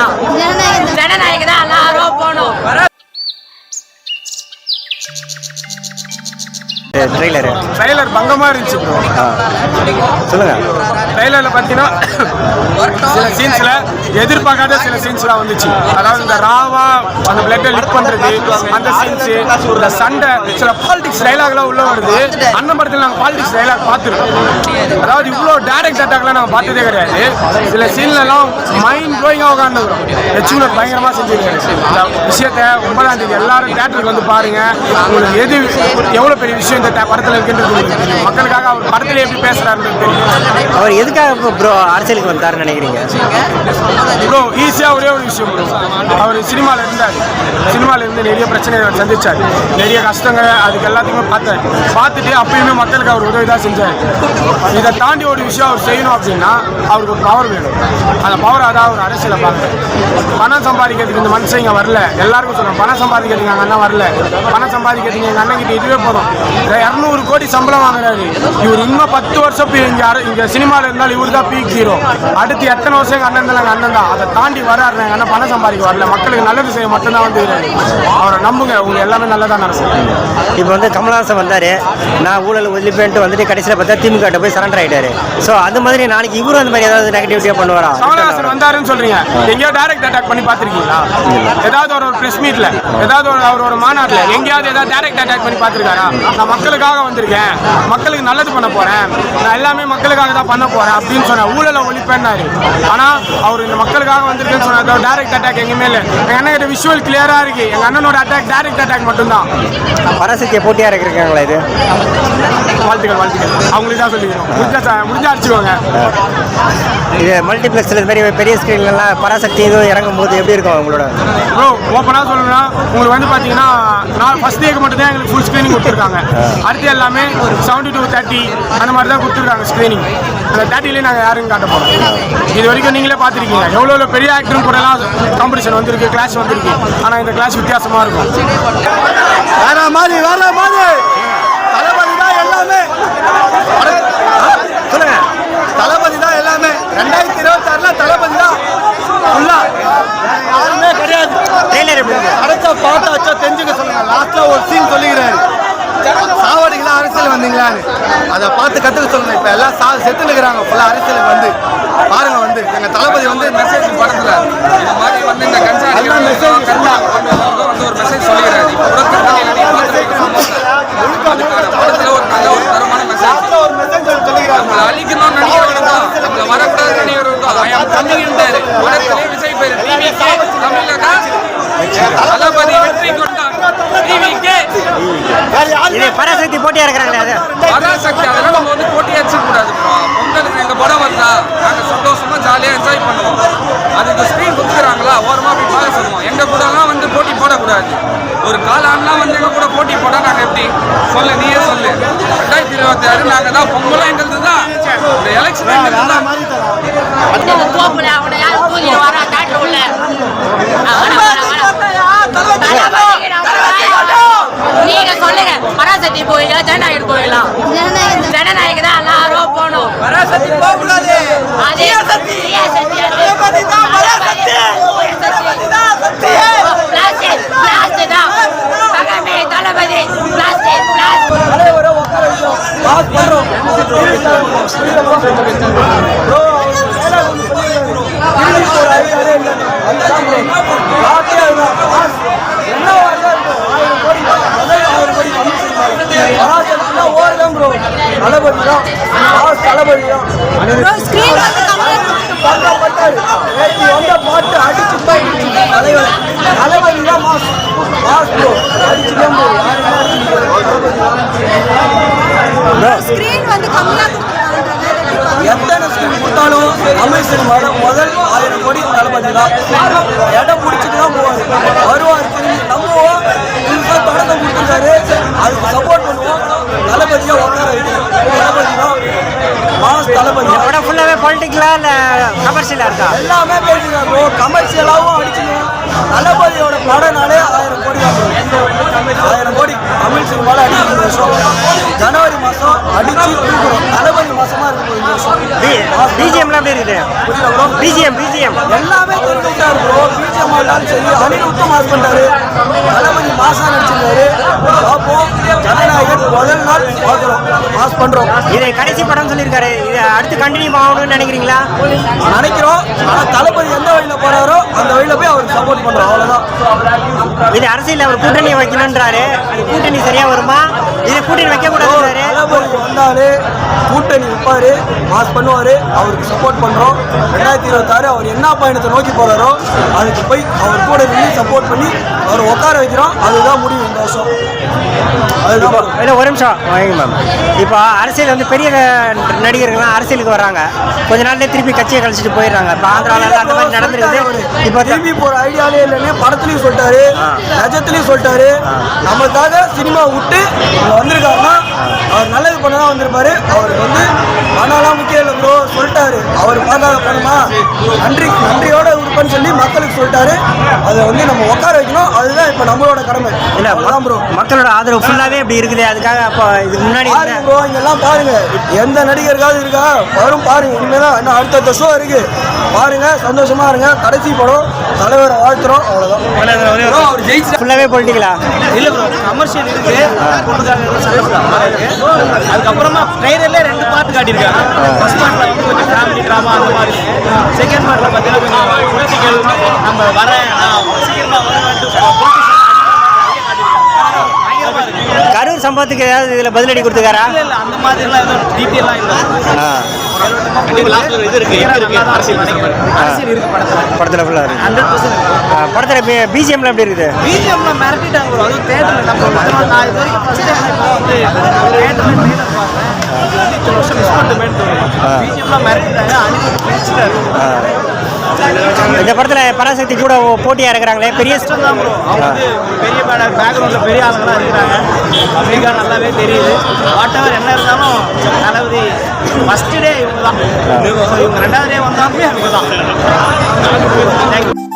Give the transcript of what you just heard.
தான். ஜனநாயக தான் எல்லாரும் போகணும். ட்ரெய்லர் பங்கமா இருந்துச்சு ப்ரோ. சொல்லுங்க. ட்ரெய்லர்ல பார்த்தீங்கன்னா சில சீன்ஸ்ல எதிர்பார்க்காத சில சீன்ஸ்லாம் வந்துச்சு. அதாவது இந்த ராவா அந்த பிளட்டை லிக் பண்றது அந்த சீன்ஸ், இந்த சண்டை, சில பாலிடிக்ஸ் டைலாக்லாம் உள்ள வருது. அண்ணன் படத்தில் நாங்கள் பாலிடிக்ஸ் டைலாக் பார்த்துருக்கோம். அதாவது இவ்வளோ டைரக்ட் அட்டாக்லாம் நாங்கள் பார்த்ததே கிடையாது. சில சீன்லாம் மைண்ட் ப்ளோயிங்காக உட்காந்துக்கிறோம். எச்சுனர் பயங்கரமாக செஞ்சுருக்காரு. இந்த விஷயத்தை 9ஆம் தேதி எல்லாரும் தியேட்டருக்கு வந்து பாருங்க. உங்களுக்கு எது எவ்வளோ பெரிய விஷயம் இந்த படத்தில் இருக்குன்றது மக்களுக்காக அவர் படத்துல எப்படி பேசுறாருன்னு தெரியும். அவர் எதுக்காக ப்ரோ அரசியலுக்கு வந்தாருன்னு நினைக்கிறீங்க? ப்ரோ ஈஸியாக ஒரே ஒரு விஷயம் ப்ரோ, அவர் சினிமாவில் இருந்தார். சினிமாவில் இருந்து நிறைய பிரச்சனைகளை சந்திச்சார், நிறைய கஷ்டங்களை அதுக்கு எல்லாத்தையுமே பார்த்துட்டு அப்பயுமே மக்களுக்கு அவர் உதவி தான் செஞ்சார். இதை தாண்டி ஒரு விஷயம் அவர் செய்யணும் அப்படின்னா அவருக்கு ஒரு பவர் வேணும். அந்த பவர் அதாவது ஒரு அரசியலை பார்க்குறேன். பணம் சம்பாதிக்கிறதுக்கு இந்த மனுஷன் இங்கே வரல. எல்லாருக்கும் சொல்லுவேன், பணம் சம்பாதிக்கிறதுக்கு எங்கள் அண்ணன் வரல. பணம் சம்பாதிக்கிறதுக்கு எங்கள் அண்ணன் கிட்ட இதுவே போதும். 200 கோடி சம்பளம் வாங்குறாரு இவர். இன்னும் 10 வருஷம் இங்க சினிமாவில் இருந்தாலும் இவர் தான் பீக் ஹீரோ. அடுத்து எத்தனை வருஷம் எங்கள் அண்ணன் தான், எங்கள் அண்ணன் தான். அதை தாண்டி வராரு. எங்கள் அண்ணன் பணம் சம்பாதிக்க வரல, மக்களுக்கு நல்லது செய்ய மட்டும்தான் வந்து அவரை நம்புங்க, உங்களுக்கு எல்லாமே நல்லதாக நடக்கும். இப்போ வந்து கமல்ஹாசன் வந்தார், நான் ஊழல் ஒழிப்பேன்ட்டு வந்துட்டு கடைசியில் பார்த்தா திமுக போய் சரண்டர் ஆகிட்டாரு. ஸோ அந்த மாதிரி நாளைக்கு இவரும் அந்த மாதிரி ஏதாவது நெகட்டிவிட்டியாக பண்ணுவாரா? கமல்ஹாசன் வந்தாருன்னு சொல்றீங்க, எங்கேயோ டைரக்ட் அட்டாக் பண்ணி பார்த்துருக்கீங்களா? ஏதாவது ஒரு பிரஸ் மீட்ல, ஏதாவது ஒரு மாநாட்டில் எங்கேயாவது ஏதாவது டைரக்ட் அட்டாக் பண்ணி பார்த்துருக்காரா? நான் மக்களுக்காக வந்திருக்கேன், மக்களுக்கு நல்லது பண்ண போறேன், நான் எல்லாமே மக்களுக்காக தான் பண்ண போறேன் அப்படின்னு சொன்ன ஊழலை ஒழிப்பேன்னாரு. ஆனா அவர் இந்த மக்களுக்காக வந்திருக்கேன்னு சொன்ன டைரக்ட் அட்டாக் எங்கேயுமே இல்லை. எங்க அண்ணன் கிட்ட விஷுவல் கிளியரா இருக்கு. எங்க அண்ணனோட அட்டாக் டைரக்ட் அட்டாக் மட்டும்தான். பராசக்தியை போட்டியாக இருக்கிறாங்களா? இது வாழ்த்துக்கள் அவங்களுக்கு தான் சொல்லிக்கிறோம். முடிஞ்சா அடிச்சுக்கோங்க. இது மல்டிபிளெக்ஸில் இது மாதிரி பெரிய ஸ்க்ரீன்லாம் பராசக்தி இதுவும் இறங்கும் போது எப்படி இருக்கும் உங்களோட? ப்ரோ ஓப்பனாக சொல்லணும்னா உங்களுக்கு வந்து பார்த்தீங்கன்னா நான் ஃபர்ஸ்ட் டேக்கு மட்டும் தான் எங்களுக்கு ஃபுல் ஸ்க்ரீனிங் கொடுத்துருக்காங்க. அடுத்து எல்லாமே 70 to 30 அந்த மாதிரி தான் கொடுத்துருக்காங்க ஸ்க்ரீனிங். அந்த 30லேயே நாங்கள் யாருன்னு காட்ட போகிறோம். இது வரைக்கும் நீங்களே பார்த்துருக்கீங்க, எவ்வளோ பெரிய ஆக்டரும் கூடலாம் காம்படிஷன் வந்திருக்கு, கிளாஸ் வந்திருக்கு. ஆனால் இந்த கிளாஸ் வித்தியாசமாக இருக்கும். வேற மாதிரி தளபதி தான் எல்லாமே. சொல்லுங்க. தளபதி தான் எல்லாமே. 2026 தளபதி தான் யாருமே கிடையாது. அடைச்ச பாட்டாச்சோ தெரிஞ்சுக்க சொல்லுங்க. லாஸ்ட்ல ஒரு சீன் சொல்லிக்கிறாரு, சாவடிங்களா அரசியல் வந்தீங்களான்னு. அதை பார்த்து கற்றுக்க சொல்லுங்க. இப்போ எல்லாம் செத்து நிற்கிறாங்க ஃபுல்லாக அரசியலுக்கு வந்து பாருங்க. வந்து எங்கள் தளபதி வந்து மெசேஜ் படத்தில் இந்த மாதிரி வந்து இந்த கன்சாரி மெசேஜ் வந்து ஒரு மெசேஜ் சொல்லிக்கிறாரு. இப்போ கூட படத்தில் ஒரு நல்ல ஒரு தரமான மெசேஜ் சொல்லிக்கிறாங்க. நம்மளை அழிக்கணும்னு நினைக்கிறவங்க, நம்மளை வரக்கூடாது நினைக்கிறவங்க தமிழ்ன்றாரு. உலகத்திலே விஜய் பேர் டிவிக்கே தமிழ்லக்கா தளபதி வெற்றி கொண்டார். பராசக்தி போட்டியா இருக்கிறாங்களே, பராசக்தி அதெல்லாம் நம்ம வந்து போட்டியா வச்சுக்கூடாது. பொங்கலுக்கு எங்க படம் வருதா நாங்கள் சந்தோஷமா ஜாலியாக என்ஜாய் பண்ணுவோம். அதுக்கு ஸ்க்ரீன் கொடுக்குறாங்களா ஓரமாக போய் பார்க்க சொல்லுவோம். எங்கள் கூடலாம் வந்து போட்டி போடக்கூடாது. ஒரு காலான்லாம் வந்து எங்கள் கூட போட்டி போட நாங்கள் எப்படி சொல்லு, நீயே சொல்லு. 2026 நாங்கள் தான் பொங்கலும் எங்களுக்கு தான், இந்த எலெக்ஷன் எங்களுக்கு தான். நீங்க சொல்லுங்க, பராசக்தி போயிடலாம், ஜனநாயக போயிடலாம். ஜனநாயக தான் எல்லாரும் போகணும். பராசக்தி போகக்கூடாது. தளபதி எத்தனை ஸ்கீம் கொடுத்தாலும் அமைச்சர் முதல் 1000 கோடி தளபதி தான். இடம் பிடிச்சிட்டு தான் போவார், வருவார் திரும்பி. நம்புவோம், புதுசாக தொடக்கம் கொடுத்துருக்காரு, அதுக்கு சப்போர்ட் பண்ணுவோம். தளபதியா உட்கார வைக்கணும். தளபதி தான் மாஸ் தளபதி. படம் ஃபுல்லாகவே பொலிட்டிக்கலா இல்லை கமர்ஷியலாக இருக்கா? எல்லாமே பேசிக்கிறாங்க. கமர்ஷியலாகவும் அடிச்சுக்கணும், தளபதியோட படனாலே 1000 கோடி தான் bro. 1000 கோடி தமிழ் சினிமாவில் அடிக்கும் இந்த வருஷம். ஜனவரி மாதம் அடிச்சு தூக்குறோம். தளபதி மாசமா இருக்கும் இந்த வருஷம். பிஜிஎம்லாம் எப்படி இருக்குது? புரியல bro. பிஜிஎம் எல்லாமே தெரிஞ்சுட்டாரு ப்ரோ. பிஜிஎம் ஆனாலும் சரி அனிருத்தும் மாஸ் பண்ணிட்டாரு. தளபதி மாசா நடிச்சிருந்தாரு. பார்ப்போம். ஜனநாயகன் முதல் நாள் பார்க்குறோம். மாஸ் பண்றோம். இது கடைசி படம் சொல்லியிருக்காரு. இது அடுத்து கண்டினியூ ஆகணும்னு நினைக்கிறீங்களா? நினைக்கிறோம். ஆனால் தளபதி எந்த வழியில் போறாரோ அந்த வழியில் போய் அவருக்கு சப்போர்ட் பண்றோம். அவ்வளோதான். இது அரசியல் அவர் கூட்டணி வைக்கணுன்றாரு. அது கூட்டணி சரியா வருமா? இது கூட்டணி வைக்க கூடாதுன்றாரு. தளபதி வந்தாரு கூட்டணி வைப்பாரு, மாஸ் பண்ணுவாரு. அவருக்கு சப்போர்ட் பண்றோம். 2026 அவர் என்ன பயணத்தை நோக்கி போறாரோ அதுக்கு போய் அவர் கூட நின்று சப்போர்ட் பண்ணி அவர் உட்கார வைக்கிறோம். அதுதான் முடியும் இந்த வருஷம். அதுதான் இல்லை ஒரு நிமிஷம் வாங்க மேம். இப்போ அரசியல் வந்து பெரிய நடிகர்கள்லாம் அரசியலுக்கு வர்றாங்க. கொஞ்ச நாள்லேயே திருப்பி கட்சியை கழிச்சிட்டு போயிடுறாங்க. இப்போ ஆந்திராவில் அந்த மாதிரி நடந்துருக்குது. இப்போ திரும்பி போற ஐடியாலே இல்லைன்னு படத்துலையும் சொல்லிட்டாரு, நிஜத்துலையும் சொல்லிட்டாரு. நமக்காக சினிமா விட்டு வந்திருக்காருன்னா அவர் நல்லது பண்ண தான் வந்திருப்பாரு. அவருக்கு வந்து பணம்லாம் முக்கியம் இல்லை ப்ரோ சொல்லிட்டாரு. அவர் பார்க்காத பணமா நன்றியோட இருப்பேன்னு சொல்லி மக்களுக்கு சொல்லிட்டாரு. அதை வந்து நம்ம உட்கார வைக்கணும். அதுதான் இப்போ நம்மளோட கடமை. இல்லை அதான் ப்ரோ. மக்களோட ஆதரவு ஃபுல்லாகவே இப்படி இருக்குது. அதுக்காக அப்போ இதுக்கு முன்னாடி பாருங்க ப்ரோ, இங்கெல்லாம் பாருங்க. எந்த நடிகருக்காவது இருக்கா வரும் பாருங்க. இனிமேல் தான் இன்னும் அடுத்த ஷோ இருக்கு. பாருங்க, சந்தோஷமா இருங்க. கடைசி படம் தலைவரை வாழ்த்துறோம். அவ்வளோதான். அவர் ஜெயிச்சு ஃபுல்லாகவே பொலிட்டிக்கலா? இல்லை ப்ரோ, கமர்ஷியல் இருக்கு. அதுக்கப்புறமா ட்ரைலர்ல 2 பார்ட் காட்டியிருக்காங்க. ஃபர்ஸ்ட் பார்ட்ல வந்து கொஞ்சம் ஃபேமிலி ட்ராமா அந்த மாதிரி இருக்கு. செகண்ட் பார்ட்ல பார்த்தீங்கன்னா கொஞ்சம் பொலிட்டிக்கல், நம்ம சீக்கிரமா கரூர் சம்பவத்துக்கு ஏதாவது இதில் பதிலடி கொடுத்துக்காரா? இல்லை அந்த மாதிரிலாம் எதுவும் டீட்டெயிலாக இல்லை. இது இருக்கு அரசியல் இருக்கு படத்தில் ஃபுல்லாக இருக்கு. 100% படத்தில் பிஜிஎம்ல எப்படி இருக்குது? பிஜிஎம்ல மிரட்டிட்டாங்க ப்ரோ. அதுவும் தேட்டரில் நம்ம நான் இது வரைக்கும் ஃபர்ஸ்ட் டைம் இப்போ வந்து தேட்டரில் ட்ரெய்லர் பார்த்தேன். இத்தனை வருஷம் மிஸ் பண்ணிட்டேன்னு தோணுது. பிஜிஎம்லாம் மிரட்டிட்டாங்க. அனிருத் பிடிச்சிட்டாரு. இந்த படத்தில் பராசக்தி கூட போட்டியாக இருக்கிறாங்களே, பெரிய இஷ்டம் தான் ப்ரோ. அவங்க வந்து பெரிய பேக்ரவுண்டில் பெரிய ஆளுங்களாம் இருக்கிறாங்க. அமெரிக்கா நல்லாவே தெரியுது. வாட் எவர் என்ன இருந்தாலும் தளபதி ஃபஸ்ட்டு டே இவங்க தான். இவங்க 2வது டே வந்தாலுமே இவங்க தான். தேங்க்யூ.